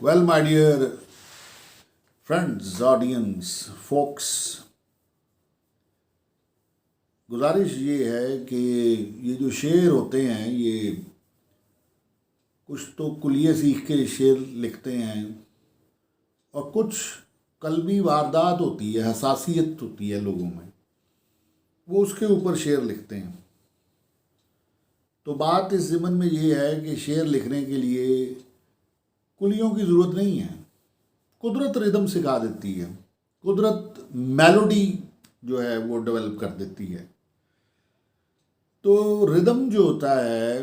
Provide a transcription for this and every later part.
Well, my dear friends, audience, folks, गुजारिश ये है कि ये जो शेर होते हैं ये कुछ तो कुलिये सीख के शेर लिखते हैं और कुछ कल्बी वारदात होती है, हसासियत होती है लोगों में, वो उसके ऊपर शेर लिखते हैं। तो बात इस ज़िमन में ये है कि शेर लिखने के लिए कुलियों की ज़रूरत नहीं है, कुदरत रिदम सिखा देती है, कुदरत मेलोडी जो है वो डेवलप कर देती है। तो रिदम जो होता है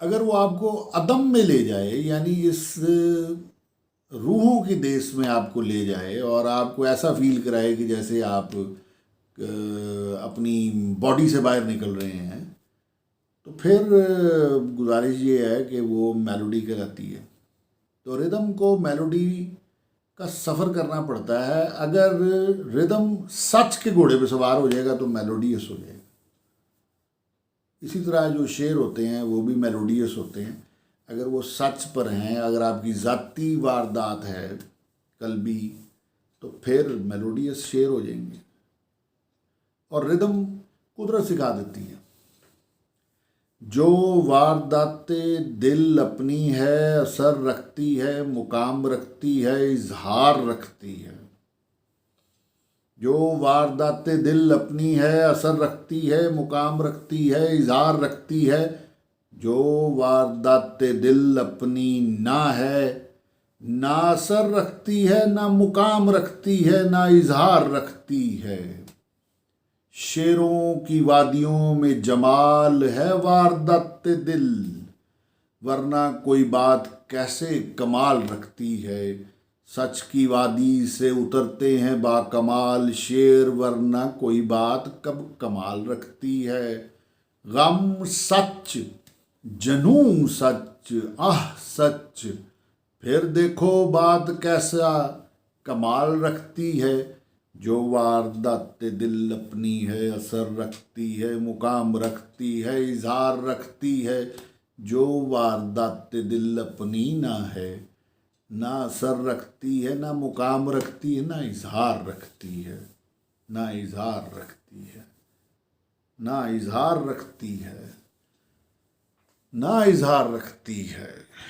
अगर वो आपको अदम में ले जाए, यानी इस रूहों की देश में आपको ले जाए और आपको ऐसा फील कराए कि जैसे आप अपनी बॉडी से बाहर निकल रहे हैं, तो फिर गुजारिश ये है कि वो मेलोडी कहलाती है। तो रिदम को मेलोडी का सफ़र करना पड़ता है। अगर रिदम सच के घोड़े पे सवार हो जाएगा तो मेलोडियस हो जाएगा। इसी तरह जो शेर होते हैं वो भी मेलोडियस होते हैं अगर वो सच पर हैं। अगर आपकी ज़ाती वारदात है कल्बी, तो फिर मेलोडियस शेर हो जाएंगे। और रिदम कुदरत सिखा देती है। जो वारदाते दिल अपनी है, असर रखती है, मुकाम रखती है, इजहार रखती है। जो वारदाते दिल अपनी है, असर रखती है, मुकाम रखती है, इजहार रखती है। जो वारदाते दिल अपनी ना है, ना असर रखती है, ना मुकाम रखती है, ना इजहार रखती है। शेरों की वादियों में जमाल है वारदात दिल, वरना कोई बात कैसे कमाल रखती है। सच की वादी से उतरते हैं बाकमाल शेर, वरना कोई बात कब कमाल रखती है। गम सच, जनूं सच, आह सच, फिर देखो बात कैसा कमाल रखती है। जो वारदात दिल अपनी है, असर रखती है, मुकाम रखती है, इजहार रखती है। जो वारदात दिल अपनी ना है, ना असर रखती है, ना मुकाम रखती है, ना इजहार रखती है, ना इजहार रखती है, ना इजहार रखती है, ना इजहार रखती है।